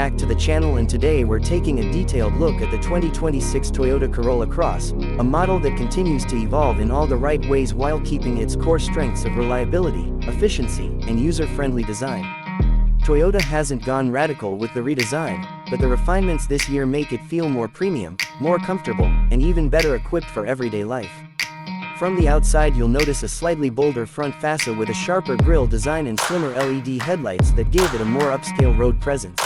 back to the channel, and today we're taking a detailed look at the 2026 Toyota Corolla Cross, a model that continues to evolve in all the right ways while keeping its core strengths of reliability, efficiency, and user-friendly design. Toyota hasn't gone radical with the redesign, but the refinements this year make it feel more premium, more comfortable, and even better equipped for everyday life. From the outside you'll notice a slightly bolder front fascia with a sharper grille design and slimmer LED headlights that give it a more upscale road presence.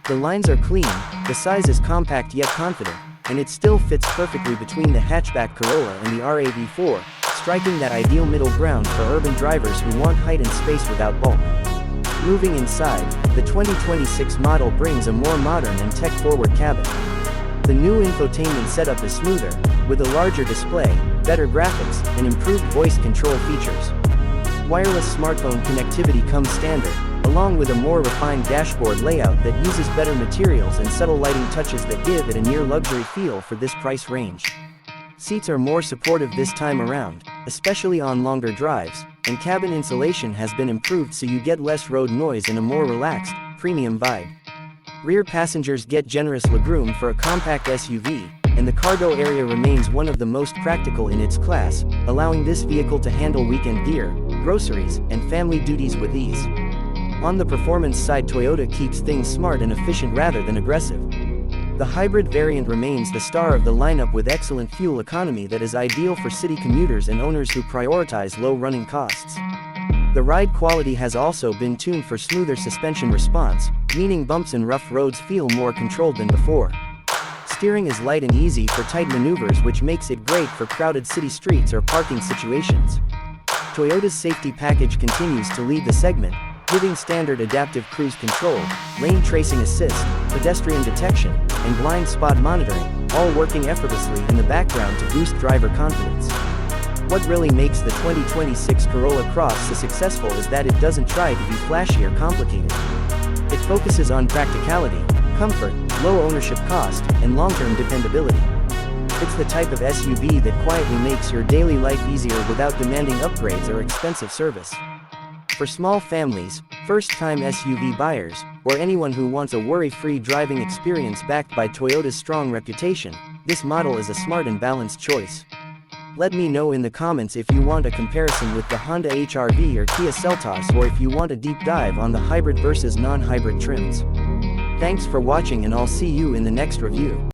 The lines are clean, the size is compact yet confident, and it still fits perfectly between the hatchback Corolla and the RAV4, striking that ideal middle ground for urban drivers who want height and space without bulk. Moving inside, the 2026 model brings a more modern and tech-forward cabin. The new infotainment setup is smoother, with a larger display, better graphics, and improved voice control features. Wireless smartphone connectivity comes standard, along with a more refined dashboard layout that uses better materials and subtle lighting touches that give it a near-luxury feel for this price range. Seats are more supportive this time around, especially on longer drives, and cabin insulation has been improved so you get less road noise and a more relaxed, premium vibe. Rear passengers get generous legroom for a compact SUV, and the cargo area remains one of the most practical in its class, allowing this vehicle to handle weekend gear, groceries, and family duties with ease. On the performance side, Toyota keeps things smart and efficient rather than aggressive. The hybrid variant remains the star of the lineup with excellent fuel economy that is ideal for city commuters and owners who prioritize low running costs. The ride quality has also been tuned for smoother suspension response, meaning bumps and rough roads feel more controlled than before. Steering is light and easy for tight maneuvers, which makes it great for crowded city streets or parking situations. Toyota's safety package continues to lead the segment, giving standard adaptive cruise control, lane tracing assist, pedestrian detection, and blind spot monitoring, all working effortlessly in the background to boost driver confidence. What really makes the 2026 Corolla Cross so successful is that it doesn't try to be flashy or complicated. It focuses on practicality, comfort, low ownership cost, and long-term dependability. It's the type of SUV that quietly makes your daily life easier without demanding upgrades or expensive service. For small families, first-time SUV buyers, or anyone who wants a worry-free driving experience backed by Toyota's strong reputation, this model is a smart and balanced choice. Let me know in the comments if you want a comparison with the Honda HR-V or Kia Seltos, or if you want a deep dive on the hybrid versus non-hybrid trims. Thanks for watching, and I'll see you in the next review.